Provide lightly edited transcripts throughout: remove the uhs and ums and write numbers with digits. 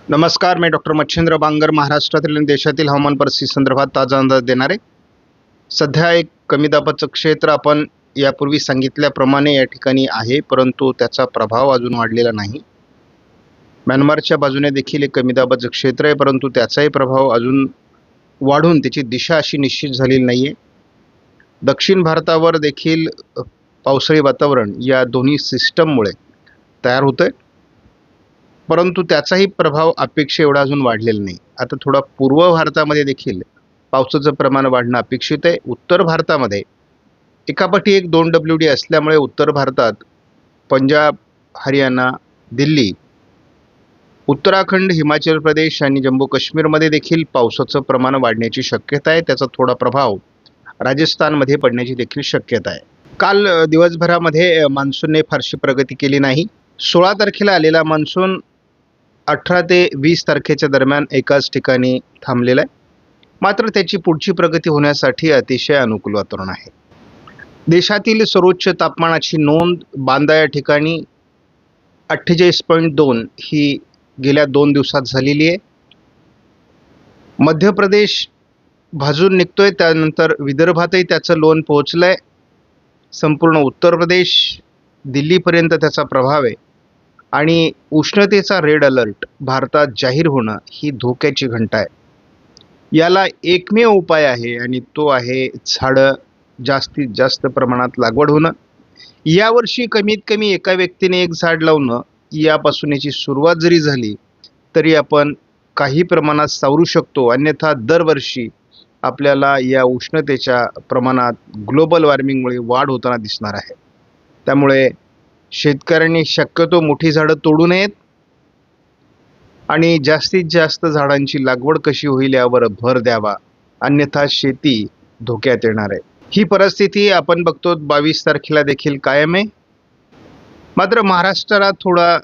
नमस्कार, मी डॉक्टर मच्छिंद्र बांगर महाराष्ट्रातील आणि देशातील हवामान परिस्थिती संदर्भात ताजा अंदाज देणार आहे. सध्या एक कमी दाबाचं क्षेत्र आपण यापूर्वी सांगितल्याप्रमाणे या ठिकाणी आहे, परंतु त्याचा प्रभाव अजून वाढलेला नाही. म्यानमारच्या बाजूने देखील एक कमी दाबाचं क्षेत्र आहे, परंतु त्याचाही प्रभाव अजून वाढून त्याची दिशा अशी निश्चित झालेली नाही आहे. दक्षिण भारतावर देखील पावसाळी वातावरण या दोन्ही सिस्टममुळे तयार होतं आहे, परंतु त्याचाही प्रभाव अपेक्षे एवढा अजून वाढलेला नाही. आता थोडा पूर्व भारतामध्ये देखील पावसाचं प्रमाण वाढणं अपेक्षित आहे. उत्तर भारतामध्ये एकापाठी एक 2 WD असल्यामुळे उत्तर भारतात पंजाब, हरियाणा, दिल्ली, उत्तराखंड, हिमाचल प्रदेश आणि जम्मू काश्मीरमध्ये देखील पावसाचं प्रमाण वाढण्याची शक्यता आहे. त्याचा थोडा प्रभाव राजस्थानमध्ये पडण्याची देखील शक्यता आहे. काल दिवसभरामध्ये मान्सूनने फारशी प्रगती केली नाही. 16 तारखेला आलेला मान्सून 18 ते 20 तारखेच्या दरम्यान एकाच ठिकाणी थांबलेला आहे. मात्र त्याची पुढची प्रगती होण्यासाठी अतिशय अनुकूल वातावरण आहे. देशातील सर्वोच्च तापमानाची नोंद बांदा या ठिकाणी 48.2 ही गेल्या 2 दिवसात झालेली आहे. मध्य प्रदेश भाजून निघतोय, त्यानंतर विदर्भातही त्याचं लोण पोहोचलं आहे. संपूर्ण उत्तर प्रदेश, दिल्लीपर्यंत त्याचा प्रभाव आहे आणि उष्णतेचा रेड अलर्ट भारतात जाहीर होणं ही धोक्याची घंटा आहे. याला एकमेव उपाय आहे आणि तो आहे झाडं जास्तीत जास्त प्रमाणात लागवड होणं. यावर्षी कमीत कमी एका व्यक्तीने एक झाड लावणं, यापासून याची सुरुवात जरी झाली तरी आपण काही प्रमाणात सावरू शकतो. अन्यथा दरवर्षी आपल्याला या उष्णतेच्या प्रमाणात ग्लोबल वॉर्मिंगमुळे वाढ होताना दिसणार आहे. त्यामुळे शेतकऱ्यांनी शक्यतो मोठी झाडं तोडू नयेत आणि जास्तीत जास्त झाडांची लागवड कशी होईल यावर भर द्यावा, अन्यथा शेती धोक्यात येणार आहे. ही परिस्थिती आपण बघतो 22 तारखेला देखील कायम आहे. मात्र महाराष्ट्राला थोडा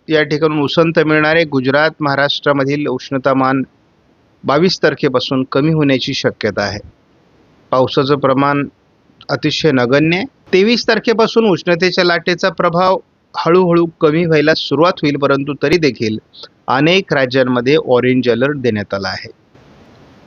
या ठिकाणून उसंत मिळणार आहे. गुजरात, महाराष्ट्रामधील उष्णतामान 22 तारखेपासून कमी होण्याची शक्यता आहे. पावसाचं प्रमाण अतिशय नगण्य आहे. 23 तारखेपासून उष्णतेच्या लाटेचा प्रभाव हळूहळू कमी व्हायला सुरुवात होईल, परंतु तरी देखील अनेक राज्यांमध्ये ऑरेंज अलर्ट देण्यात आला आहे.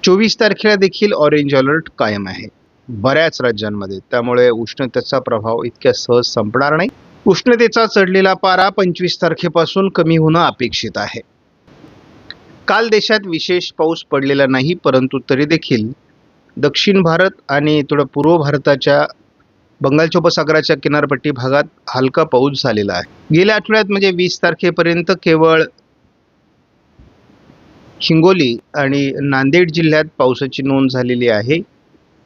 24 तारखेला देखील ऑरेंज अलर्ट कायम आहे बऱ्याच राज्यांमध्ये. त्यामुळे उष्णतेचा प्रभाव इतक्या सहज संपणार नाही. उष्णतेचा चढलेला पारा 25 तारखेपासून कमी होणं अपेक्षित आहे. काल देशात विशेष पाऊस पडलेला नाही, परंतु तरी देखील दक्षिण भारत आणि थोडं पूर्व भारताच्या बंगालच्या उपसागराच्या किनारपट्टी भागात हलका पाऊस झालेला आहे. गेल्या आठवड्यात म्हणजे 20 तारखेपर्यंत केवळ हिंगोली आणि नांदेड जिल्ह्यात पावसाची नोंद झालेली आहे.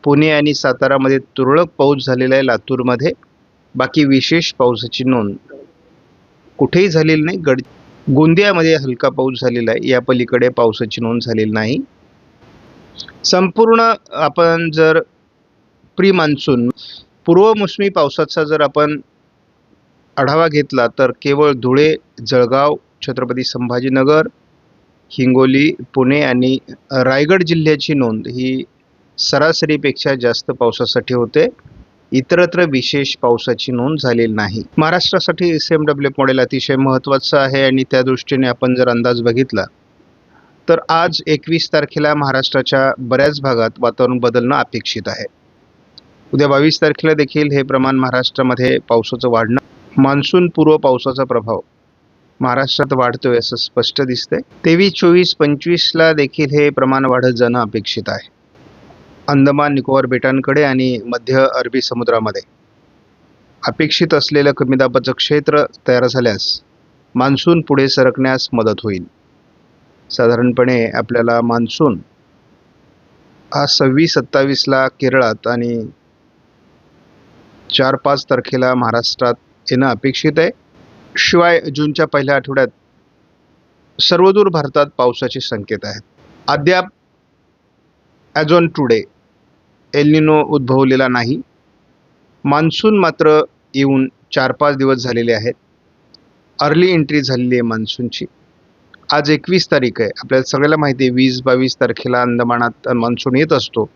पुणे आणि सातारामध्ये तुरळक पाऊस झालेला आहे. लातूरमध्ये बाकी विशेष पावसाची नोंद कुठेही झालेली नाही. गोंदियामध्ये हलका पाऊस झालेला आहे. या पलीकडे पावसाची नोंद झालेली नाही. संपूर्ण आपण जर प्री मान्सून पूर्वमोसमी पावसाचा जर आपण आढावा घेतला तर केवळ धुळे, जळगाव, छत्रपती संभाजीनगर, हिंगोली, पुणे आणि रायगड जिल्ह्याची नोंद ही सरासरीपेक्षा जास्त पावसासाठी होते. इतरत्र विशेष पावसाची नोंद झालेली नाही. महाराष्ट्रासाठी SMW मॉडेल अतिशय महत्त्वाचं आहे आणि त्या दृष्टीने आपण जर अंदाज बघितला तर आज 21 तारखेला महाराष्ट्राच्या बऱ्याच भागात वातावरण बदलणं अपेक्षित आहे. उद्या 22 तारखेला देखील हे प्रमाण महाराष्ट्रामध्ये पावसाचं वाढणं, मान्सून पूर्व पावसाचा प्रभाव महाराष्ट्रात वाढतोय असं स्पष्ट दिसतंय. 23, 24, 25ला देखील हे प्रमाण वाढत जाणं अपेक्षित आहे. अंदमान निकोबार बेटांकडे आणि मध्य अरबी समुद्रामध्ये अपेक्षित असलेलं कमी दाबाचं क्षेत्र तयार झाल्यास मान्सून पुढे सरकण्यास मदत होईल. साधारणपणे आपल्याला मान्सून हा 26-27ला केरळात आणि 4-5 तारखेला महाराष्ट्रात येणं अपेक्षित आहे. शिवाय जूनच्या पहिल्या आठवड्यात सर्वदूर भारतात पावसाचे संकेत आहेत. अद्याप as on today El Nino उद्भवलेला नाही. मान्सून मात्र येऊन 4-5 दिवस झालेले आहेत. अर्ली एंट्री झालेली आहे मान्सूनची. आज 21 तारीख आहे. आपल्याला सगळ्याला माहिती आहे 20-22 तारखेला अंदमानात मान्सून येत असतो,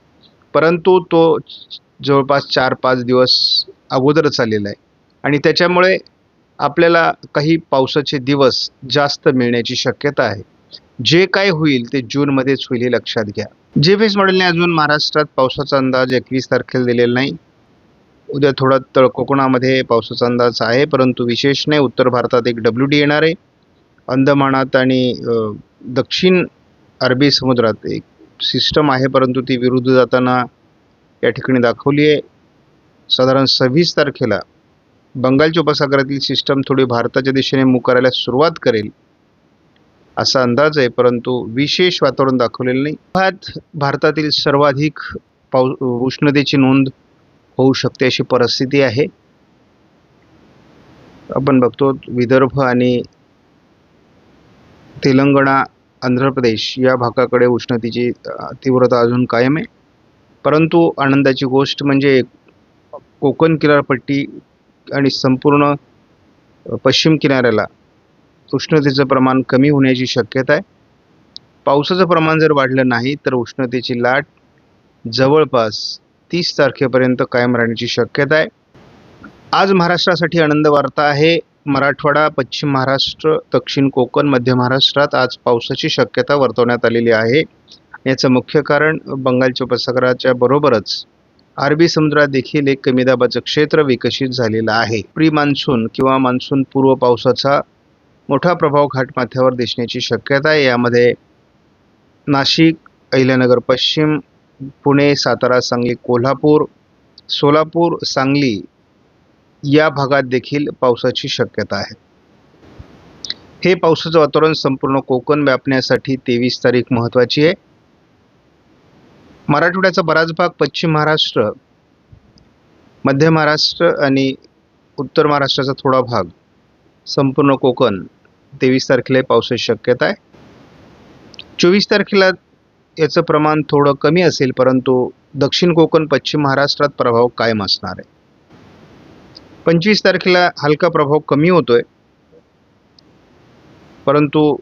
परंतु तो जवळपास 4-5 दिवस अगोदर चाललेला आहे आणि त्याच्यामुळे आपल्याला काही पावसाचे दिवस जास्त मिळण्याची शक्यता आहे. जे काय होईल ते जूनमध्येच होईल हे लक्षात घ्या. जीपीएस मॉडेलने अजून महाराष्ट्रात पावसाचा अंदाज 21 तारखेला दिलेला नाही. उद्या थोडा कोकणामध्ये पावसाचा अंदाज आहे, परंतु विशेष नाही. उत्तर भारतात एक WD येणार आहे. अंदमानात आणि दक्षिण अरबी समुद्रात एक सिस्टम आहे, परंतु ती विरुद्ध जाताना या ठिकाणी दाखवली आहे. साधारण 26 तारखेला बंगालच्या उपसागरातील सिस्टम थोडी भारताच्या दिशेने मूव्ह करायला सुरुवात करेल असा अंदाज आहे, परंतु विशेष वातावरण दाखवलेलं नाही. भारतातील सर्वाधिक उष्णतेची नोंद होऊ शकते अशी परिस्थिती आहे. आपण बघतो विदर्भ आणि तेलंगणा, आंध्र प्रदेश या भागाकडे उष्णतेची तीव्रता अजून कायम आहे. परंतु आनंदाची गोष्ट म्हणजे कोकण किनारपट्टी आणि संपूर्ण पश्चिम किनाऱ्याला उष्णतेचं प्रमाण कमी होण्याची शक्यता आहे. पावसाचं प्रमाण जर वाढलं नाही तर उष्णतेची लाट जवळपास 30 तारखेपर्यंत कायम राहण्याची शक्यता आहे. आज महाराष्ट्रासाठी आनंद वार्ता आहे. मराठवाडा, पश्चिम महाराष्ट्र, दक्षिण कोकण, मध्य महाराष्ट्रात आज पावसाची शक्यता वर्तवण्यात आलेली आहे. याचं मुख्य कारण बंगालच्या उपसागराच्या बरोबरच अरबी समुद्रात देखील एक कमी दाबाचं क्षेत्र विकसित झालेलं आहे. प्री मान्सून किंवा मान्सून पूर्व पावसाचा मोठा प्रभाव घाटमाथ्यावर दिसण्याची शक्यता आहे. यामध्ये नाशिक, अहिल्यानगर पश्चिम, पुणे, सातारा, सांगली, कोल्हापूर, सोलापूर, सांगली या भागात देखील पावसाची शक्यता आहे. हे पावसाचं वातावरण संपूर्ण कोकण व्यापण्यासाठी 23 तारीख महत्त्वाची आहे. मराठवाड्याचा बराच भाग, पश्चिम महाराष्ट्र, मध्य महाराष्ट्र आणि उत्तर महाराष्ट्राचा थोडा भाग, संपूर्ण कोकण 23 तारखेला पावसाची शक्यता आहे. 24 तारखेला याचं प्रमाण थोडं कमी असेल, परंतु दक्षिण कोकण, पश्चिम महाराष्ट्रात प्रभाव कायम असणार आहे. 25 तारखेला हलका प्रभाव कमी होतोय, परंतु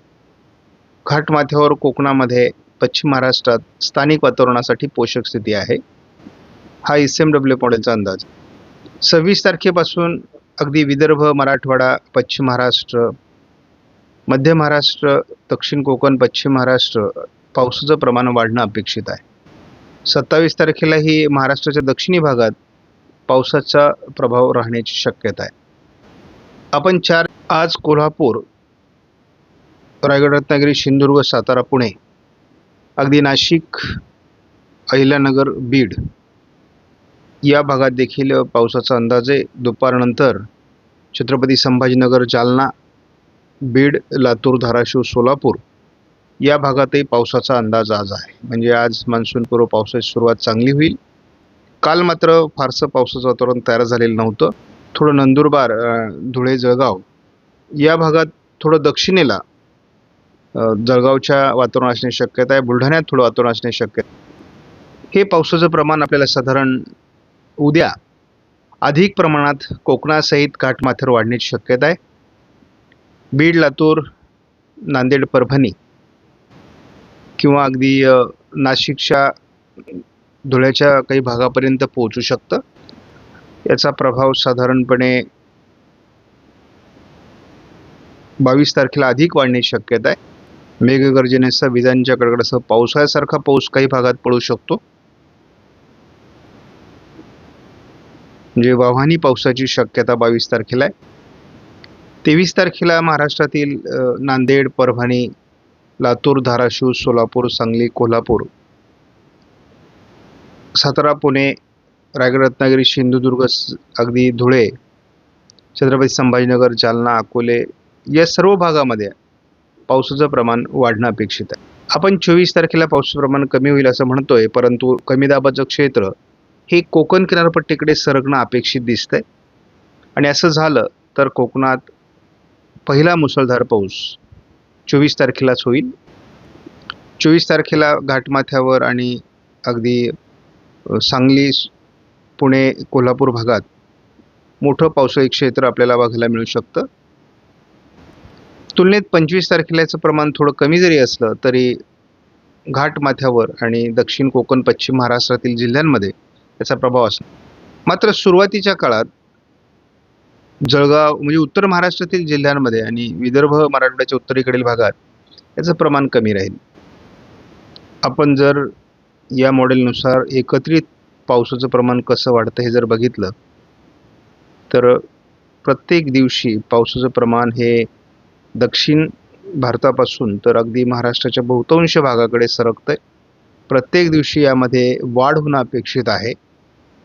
घाटमाथ्यावर कोकणामध्ये, पश्चिम महाराष्ट्रात स्थानिक वातावरणासाठी पोषक स्थिती आहे. हा SMW मॉडेलचा अंदाज. 26 तारखेपासून अगदी विदर्भ, मराठवाडा, पश्चिम महाराष्ट्र, मध्य महाराष्ट्र, दक्षिण कोकण, पश्चिम महाराष्ट्र पावसाचं प्रमाण वाढणं अपेक्षित आहे. 27 तारखेलाही महाराष्ट्राच्या दक्षिणी भागात पावसाचा प्रभाव राहण्याची शक्यता आहे. आपण आज कोल्हापूर, रायगड, रत्नागिरी, सिंधुदुर्ग, सातारा, पुणे, अगदी नाशिक, अहिल्यानगर, बीड या भागात देखील पावसाचा अंदाज आहे. दुपारनंतर छत्रपती संभाजीनगर, जालना, बीड, लातूर, धाराशिव, सोलापूर या भागातही पावसाचा अंदाज आज आहे. म्हणजे आज मान्सूनपूर्व पावसाची सुरुवात चांगली होईल. काल मात्र फारसं पावसाचं वातावरण तयार झालेलं नव्हतं. थोडं नंदुरबार, धुळे, जळगाव या भागात, थोडं दक्षिणेला जळगावच्या वातावरण असण्याची शक्यता आहे. बुलढाण्यात थोडं वातावरण असण्याची शक्यता आहे. हे पावसाचं प्रमाण आपल्याला साधारण उद्या अधिक प्रमाणात कोकणासहित घाटमाथ्यावर वाढण्याची शक्यता आहे. बीड, लातूर, नांदेड, परभणी किंवा अगदी नाशिकच्या, धुळ्याच्या काही भागापर्यंत पोहोचू शकतं. याचा प्रभाव साधारणपणे 22 तारखेला अधिक वाढण्याची शक्यता आहे. मेघगर्जनेसह, विजांच्या कडकडाटासह पावसाळ्यासारखा पाऊस काही भागात पडू शकतो. म्हणजे वाहनी पावसाची शक्यता 22 तारखेला आहे. 23 तारखेला महाराष्ट्रातील नांदेड, परभणी, लातूर, धाराशिव, सोलापूर, सांगली, कोल्हापूर, सातारा, पुणे, रायगड, रत्नागिरी, सिंधुदुर्ग, अगदी धुळे, छत्रपती संभाजीनगर, जालना, अकोले या सर्व भागामध्ये पावसाचं प्रमाण वाढणं अपेक्षित आहे. आपण 24 तारखेला पावसाचं प्रमाण कमी होईल असं म्हणतोय, परंतु कमी दाबाचं क्षेत्र हे कोकण किनारपट्टीकडे सरकणं अपेक्षित दिसतंय. आणि असं झालं तर कोकणात पहिला मुसळधार पाऊस 24 तारखेलाच होईल. 24 तारखेला घाटमाथ्यावर आणि अगदी सांगली, पुणे, कोल्हापूर भागात मोठं पावसाळी क्षेत्र आपल्याला बघायला मिळू शकतं. तुलनेत 25 तारखेला याचं प्रमाण थोडं कमी जरी असलं तरी घाटमाथ्यावर आणि दक्षिण कोकण, पश्चिम महाराष्ट्रातील जिल्ह्यांमध्ये याचा प्रभाव असणार. मात्र सुरुवातीच्या काळात जळगाव म्हणजे उत्तर महाराष्ट्रातील जिल्ह्यांमध्ये आणि विदर्भ, मराठवाड्याच्या उत्तरेकडील भागात याचं प्रमाण कमी राहील. आपण जर या मॉडेलनुसार एकत्रित पावसाचं प्रमाण कसं वाढतं हे जर बघितलं तर प्रत्येक दिवशी पावसाचं प्रमाण हे दक्षिण भारतापासून तर अगदी महाराष्ट्राच्या बहुतांश भागाकडे सरकतंय. प्रत्येक दिवशी यामध्ये वाढ होणं अपेक्षित आहे.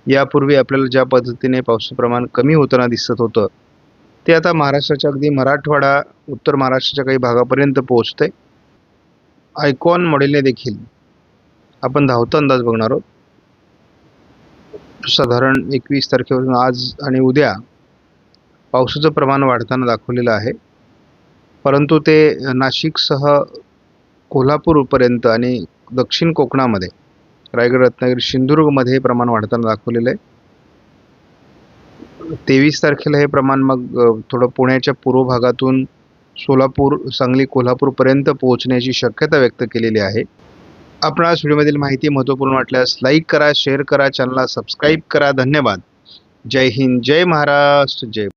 यापूर्वी आपल्याला ज्या पद्धतीने पावसाचं प्रमाण कमी होताना दिसत होतं ते आता महाराष्ट्राच्या अगदी मराठवाडा, उत्तर महाराष्ट्राच्या काही भागापर्यंत पोहोचतंय. आयकॉन मॉडेलने देखील आपण धावता अंदाज बघणार आहोत. साधारण 21 तारखेपासून आज आणि उद्या पावसाचं प्रमाण वाढताना दाखवलेलं आहे, परंतु ते नाशिकसह कोल्हापूरपर्यंत आणि दक्षिण कोकणामध्ये रायगड, रत्नागिरी, सिंधुदुर्गमध्ये हे प्रमाण वाढताना दाखवलेलं आहे. 23 तारखेला हे प्रमाण मग थोडं पुण्याच्या पूर्व भागातून सोलापूर, सांगली, कोल्हापूरपर्यंत पोहोचण्याची शक्यता व्यक्त केलेली आहे. आपणास व्हिडिओमधील माहिती महत्त्वपूर्ण वाटल्यास लाईक करा, शेअर करा, चॅनलला सबस्क्राईब करा. धन्यवाद. जय हिंद, जय महाराष्ट्र, जय